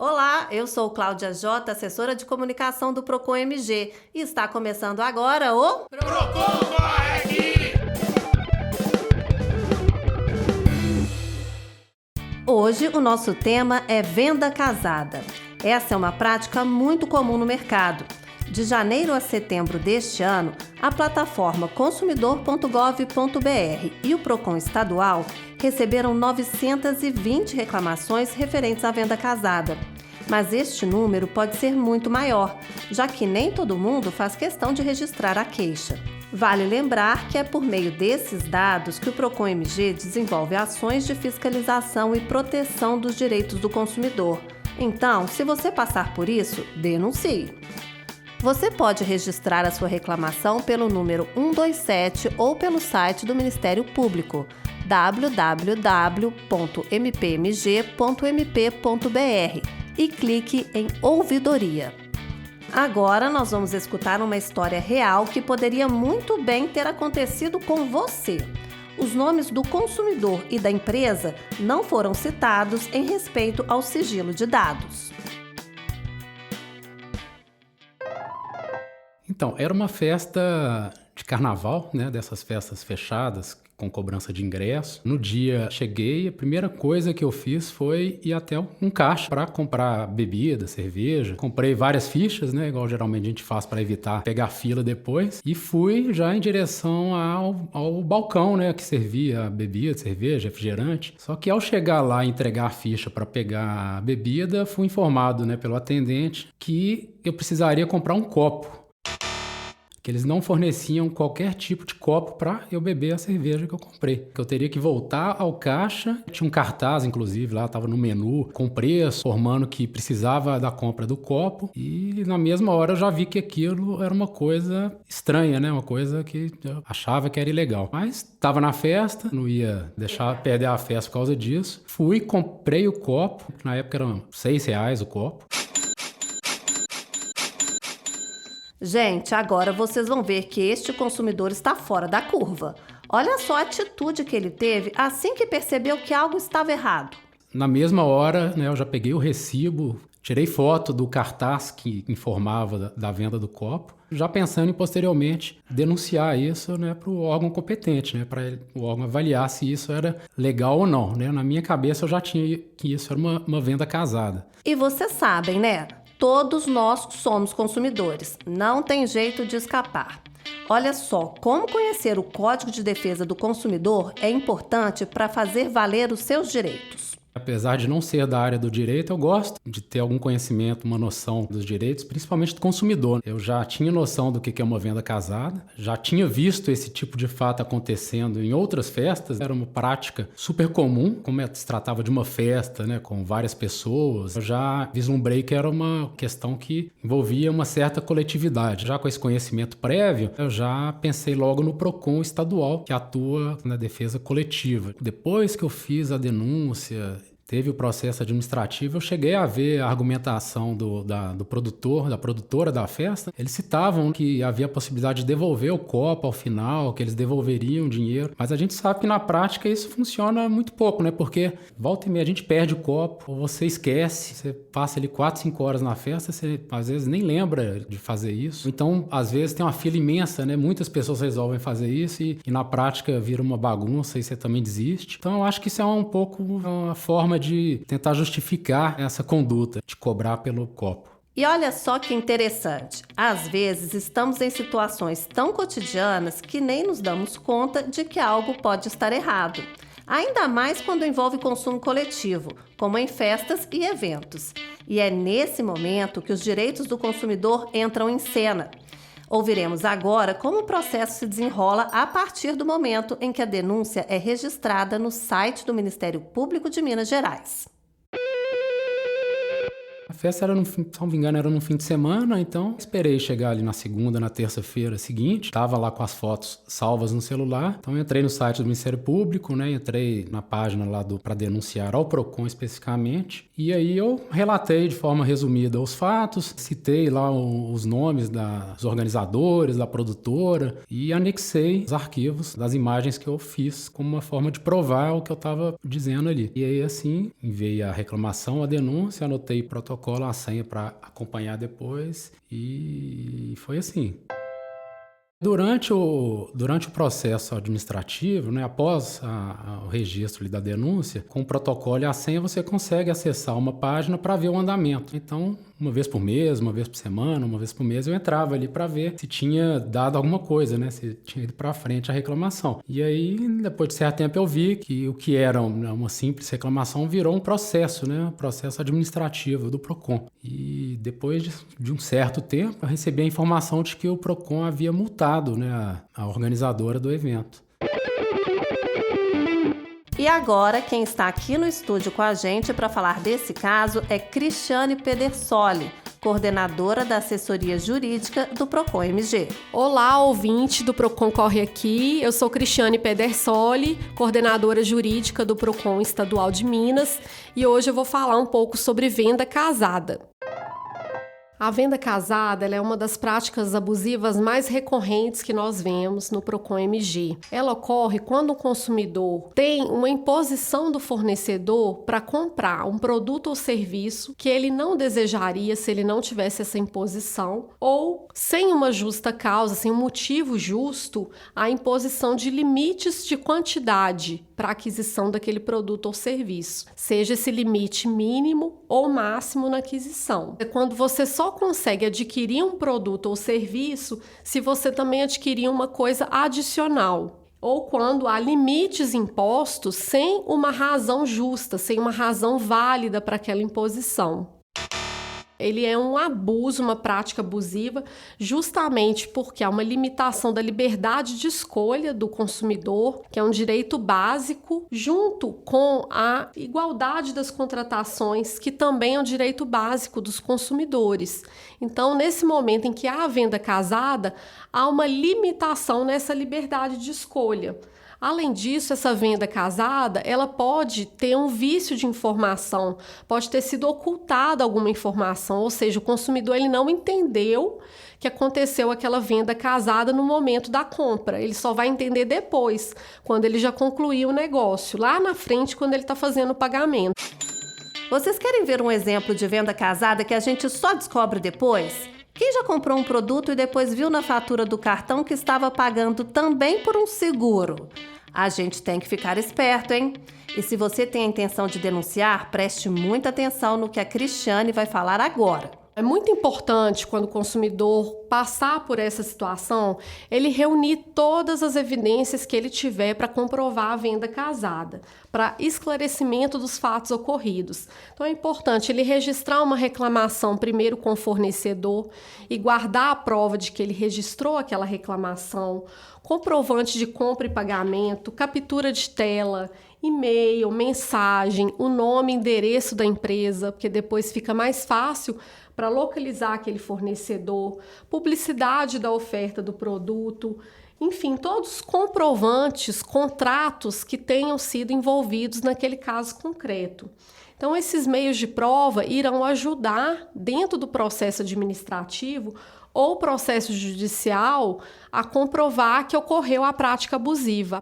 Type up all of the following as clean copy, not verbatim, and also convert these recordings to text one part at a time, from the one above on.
Olá, eu sou Cláudia Jota, assessora de comunicação do Procon MG, e está começando agora o Procon Corre Aqui! Hoje o nosso tema é venda casada. Essa é uma prática muito comum no mercado. De janeiro a setembro deste ano, a plataforma consumidor.gov.br e o Procon Estadual receberam 920 reclamações referentes à venda casada. Mas este número pode ser muito maior, já que nem todo mundo faz questão de registrar a queixa. Vale lembrar que é por meio desses dados que o Procon MG desenvolve ações de fiscalização e proteção dos direitos do consumidor. Então, se você passar por isso, denuncie. Você pode registrar a sua reclamação pelo número 127 ou pelo site do Ministério Público, www.mpmg.mp.br, e clique em Ouvidoria. Agora nós vamos escutar uma história real que poderia muito bem ter acontecido com você. Os nomes do consumidor e da empresa não foram citados em respeito ao sigilo de dados. Então, era uma festa de carnaval, né? Dessas festas fechadas, com cobrança de ingresso. No dia cheguei, a primeira coisa que eu fiz foi ir até um caixa para comprar bebida, cerveja. Comprei várias fichas, né? Igual geralmente a gente faz para evitar pegar fila depois. E fui já em direção ao balcão, né? Que servia bebida, cerveja, refrigerante. Só que ao chegar lá e entregar a ficha para pegar a bebida, fui informado, né, pelo atendente que eu precisaria comprar um copo. Que eles não forneciam qualquer tipo de copo para eu beber a cerveja que eu comprei. Que eu teria que voltar ao caixa, tinha um cartaz, inclusive, lá estava no menu, com preço, formando que precisava da compra do copo. E na mesma hora eu já vi que aquilo era uma coisa estranha, né? Uma coisa que eu achava que era ilegal. Mas estava na festa, não ia deixar perder a festa por causa disso. Fui, comprei o copo, na época eram R$6 o copo. Gente, agora vocês vão ver que este consumidor está fora da curva. Olha só a atitude que ele teve assim que percebeu que algo estava errado. Na mesma hora, né, eu já peguei o recibo, tirei foto do cartaz que informava da venda do copo, já pensando em posteriormente denunciar isso, né, para o órgão competente, né, para o órgão avaliar se isso era legal ou não. Né? Na minha cabeça eu já tinha que isso era uma venda casada. E vocês sabem, né? Todos nós somos consumidores, não tem jeito de escapar. Olha só, como conhecer o Código de Defesa do Consumidor é importante para fazer valer os seus direitos. Apesar de não ser da área do direito, eu gosto de ter algum conhecimento, uma noção dos direitos, principalmente do consumidor. Eu já tinha noção do que é uma venda casada, já tinha visto esse tipo de fato acontecendo em outras festas. Era uma prática super comum, como se tratava de uma festa, né, com várias pessoas. Eu já vislumbrei que era uma questão que envolvia uma certa coletividade. Já com esse conhecimento prévio, eu já pensei logo no Procon estadual, que atua na defesa coletiva. Depois que eu fiz a denúncia, teve o processo administrativo, eu cheguei a ver a argumentação do produtor, da produtora da festa. Eles citavam que havia a possibilidade de devolver o copo ao final, que eles devolveriam o dinheiro. Mas a gente sabe que na prática isso funciona muito pouco, né? Porque volta e meia a gente perde o copo, ou você esquece, você passa ali 4, 5 horas na festa, você às vezes nem lembra de fazer isso. Então, às vezes tem uma fila imensa, né? Muitas pessoas resolvem fazer isso e na prática vira uma bagunça e você também desiste. Então, eu acho que isso é um pouco uma forma de tentar justificar essa conduta de cobrar pelo copo. E olha só que interessante, às vezes estamos em situações tão cotidianas que nem nos damos conta de que algo pode estar errado. Ainda mais quando envolve consumo coletivo, como em festas e eventos. E é nesse momento que os direitos do consumidor entram em cena. Ouviremos agora como o processo se desenrola a partir do momento em que a denúncia é registrada no site do Ministério Público de Minas Gerais. A festa era, se não me engano, era no fim de semana, então esperei chegar ali na segunda, na terça-feira seguinte. Tava lá com as fotos salvas no celular. Então entrei no site do Ministério Público, né? Entrei na página lá para denunciar ao PROCON especificamente. E aí eu relatei de forma resumida os fatos, citei lá os nomes dos organizadores, da produtora e anexei os arquivos das imagens que eu fiz como uma forma de provar o que eu estava dizendo ali. E aí assim, enviei a reclamação, a denúncia, anotei o protocolo, a senha para acompanhar depois e foi assim. Durante o processo administrativo, né, após o registro ali da denúncia, com o protocolo e a senha você consegue acessar uma página para ver o andamento. Então, uma vez por mês, uma vez por semana, uma vez por mês, eu entrava ali para ver se tinha dado alguma coisa, né, se tinha ido para frente a reclamação. E aí, depois de certo tempo, eu vi que o que era uma simples reclamação virou um processo, né, um processo administrativo do PROCON. E depois de um certo tempo, eu recebi a informação de que o PROCON havia multado, né, a organizadora do evento. E agora, quem está aqui no estúdio com a gente para falar desse caso é Cristiane Pedersoli, coordenadora da assessoria jurídica do PROCON MG. Olá, ouvinte do PROCON Corre Aqui. Eu sou Cristiane Pedersoli, coordenadora jurídica do PROCON Estadual de Minas, e hoje eu vou falar um pouco sobre venda casada. A venda casada ela é uma das práticas abusivas mais recorrentes que nós vemos no PROCON MG. Ela ocorre quando o consumidor tem uma imposição do fornecedor para comprar um produto ou serviço que ele não desejaria se ele não tivesse essa imposição, ou sem uma justa causa, sem um motivo justo, a imposição de limites de quantidade para a aquisição daquele produto ou serviço, seja esse limite mínimo ou máximo na aquisição. É quando você só consegue adquirir um produto ou serviço se você também adquirir uma coisa adicional, ou quando há limites impostos sem uma razão justa, sem uma razão válida para aquela imposição. Ele é um abuso, uma prática abusiva, justamente porque há uma limitação da liberdade de escolha do consumidor, que é um direito básico, junto com a igualdade das contratações, que também é um direito básico dos consumidores. Então, nesse momento em que há a venda casada, há uma limitação nessa liberdade de escolha. Além disso, essa venda casada, ela pode ter um vício de informação, pode ter sido ocultada alguma informação, ou seja, o consumidor ele não entendeu que aconteceu aquela venda casada no momento da compra. Ele só vai entender depois, quando ele já concluiu o negócio, lá na frente, quando ele está fazendo o pagamento. Vocês querem ver um exemplo de venda casada que a gente só descobre depois? Quem já comprou um produto e depois viu na fatura do cartão que estava pagando também por um seguro? A gente tem que ficar esperto, hein? E se você tem a intenção de denunciar, preste muita atenção no que a Cristiane vai falar agora. É muito importante, quando o consumidor passar por essa situação, ele reunir todas as evidências que ele tiver para comprovar a venda casada, para esclarecimento dos fatos ocorridos. Então é importante ele registrar uma reclamação primeiro com o fornecedor e guardar a prova de que ele registrou aquela reclamação, comprovante de compra e pagamento, captura de tela, e-mail, mensagem, o nome e endereço da empresa, porque depois fica mais fácil para localizar aquele fornecedor, publicidade da oferta do produto, enfim, todos os comprovantes, contratos que tenham sido envolvidos naquele caso concreto. Então, esses meios de prova irão ajudar, dentro do processo administrativo ou processo judicial, a comprovar que ocorreu a prática abusiva.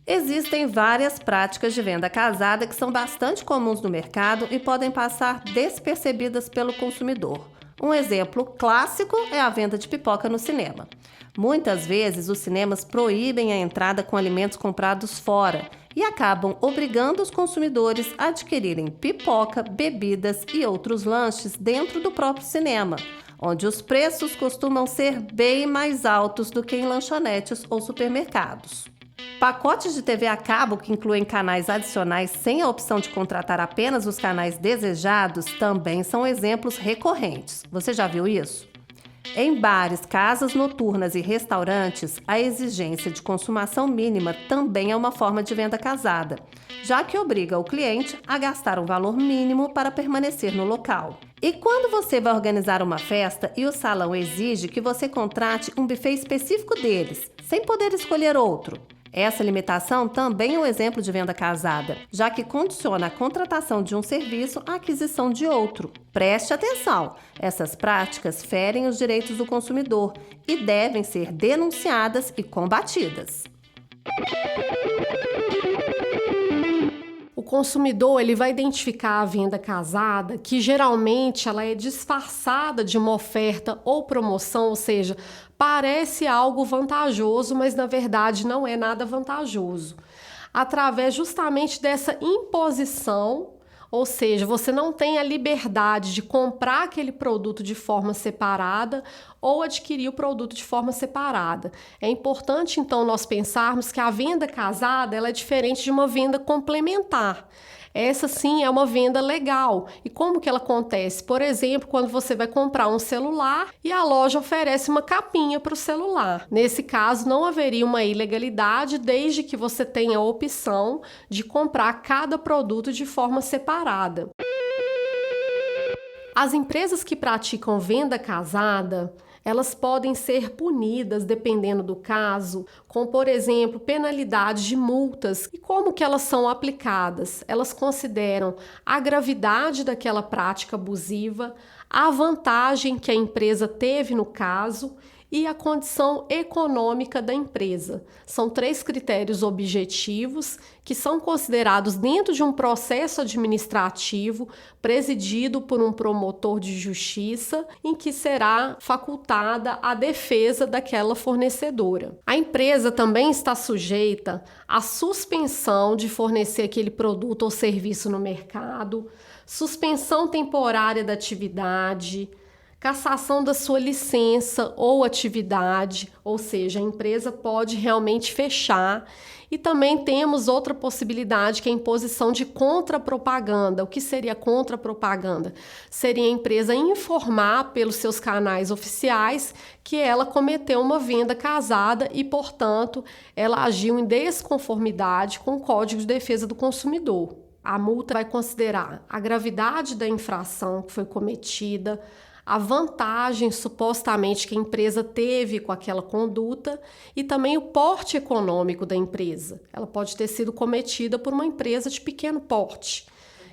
Existem várias práticas de venda casada que são bastante comuns no mercado e podem passar despercebidas pelo consumidor. Um exemplo clássico é a venda de pipoca no cinema. Muitas vezes, os cinemas proíbem a entrada com alimentos comprados fora e acabam obrigando os consumidores a adquirirem pipoca, bebidas e outros lanches dentro do próprio cinema, onde os preços costumam ser bem mais altos do que em lanchonetes ou supermercados. Pacotes de TV a cabo que incluem canais adicionais sem a opção de contratar apenas os canais desejados também são exemplos recorrentes. Você já viu isso? Em bares, casas noturnas e restaurantes, a exigência de consumação mínima também é uma forma de venda casada, já que obriga o cliente a gastar um valor mínimo para permanecer no local. E quando você vai organizar uma festa e o salão exige que você contrate um buffet específico deles, sem poder escolher outro? Essa limitação também é um exemplo de venda casada, já que condiciona a contratação de um serviço à aquisição de outro. Preste atenção, essas práticas ferem os direitos do consumidor e devem ser denunciadas e combatidas. O consumidor ele vai identificar a venda casada, que geralmente ela é disfarçada de uma oferta ou promoção, ou seja, parece algo vantajoso, mas na verdade não é nada vantajoso. Através justamente dessa imposição, ou seja, você não tem a liberdade de comprar aquele produto de forma separada ou adquirir o produto de forma separada. É importante, então, nós pensarmos que a venda casada ela é diferente de uma venda complementar. Essa sim é uma venda legal. E como que ela acontece? Por exemplo, quando você vai comprar um celular e a loja oferece uma capinha para o celular. Nesse caso, não haveria uma ilegalidade desde que você tenha a opção de comprar cada produto de forma separada. As empresas que praticam venda casada, elas podem ser punidas, dependendo do caso, com, por exemplo, penalidades de multas. E como que elas são aplicadas? Elas consideram a gravidade daquela prática abusiva, a vantagem que a empresa teve no caso e a condição econômica da empresa. São 3 critérios objetivos que são considerados dentro de um processo administrativo presidido por um promotor de justiça, em que será facultada a defesa daquela fornecedora. A empresa também está sujeita à suspensão de fornecer aquele produto ou serviço no mercado, suspensão temporária da atividade, cassação da sua licença ou atividade, ou seja, a empresa pode realmente fechar. E também temos outra possibilidade, que é a imposição de contrapropaganda. O que seria contrapropaganda? Seria a empresa informar pelos seus canais oficiais que ela cometeu uma venda casada e, portanto, ela agiu em desconformidade com o Código de Defesa do Consumidor. A multa vai considerar a gravidade da infração que foi cometida, a vantagem supostamente que a empresa teve com aquela conduta e também o porte econômico da empresa. Ela pode ter sido cometida por uma empresa de pequeno porte,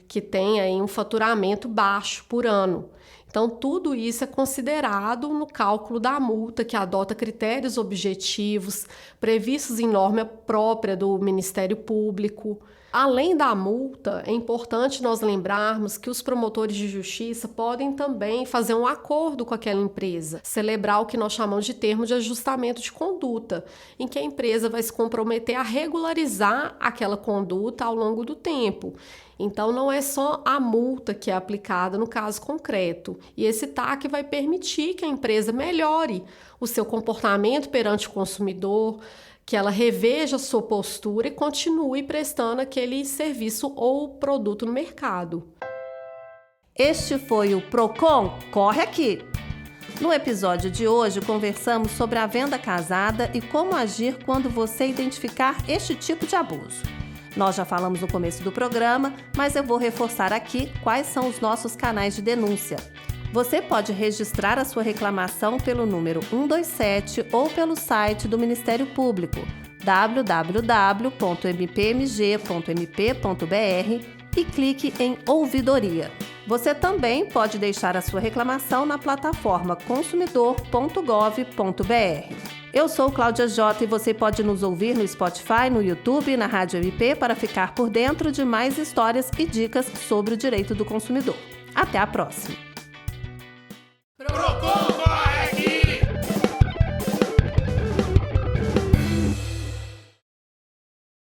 que tem aí um faturamento baixo por ano. Então, tudo isso é considerado no cálculo da multa, que adota critérios objetivos previstos em norma própria do Ministério Público. Além da multa, é importante nós lembrarmos que os promotores de justiça podem também fazer um acordo com aquela empresa, celebrar o que nós chamamos de termo de ajustamento de conduta, em que a empresa vai se comprometer a regularizar aquela conduta ao longo do tempo. Então, não é só a multa que é aplicada no caso concreto. E esse TAC vai permitir que a empresa melhore o seu comportamento perante o consumidor, que ela reveja a sua postura e continue prestando aquele serviço ou produto no mercado. Este foi o Procon Corre Aqui! No episódio de hoje, conversamos sobre a venda casada e como agir quando você identificar este tipo de abuso. Nós já falamos no começo do programa, mas eu vou reforçar aqui quais são os nossos canais de denúncia. Você pode registrar a sua reclamação pelo número 127 ou pelo site do Ministério Público, www.mpmg.mp.br, e clique em Ouvidoria. Você também pode deixar a sua reclamação na plataforma consumidor.gov.br. Eu sou Cláudia Jota e você pode nos ouvir no Spotify, no YouTube e na Rádio MP para ficar por dentro de mais histórias e dicas sobre o direito do consumidor. Até a próxima!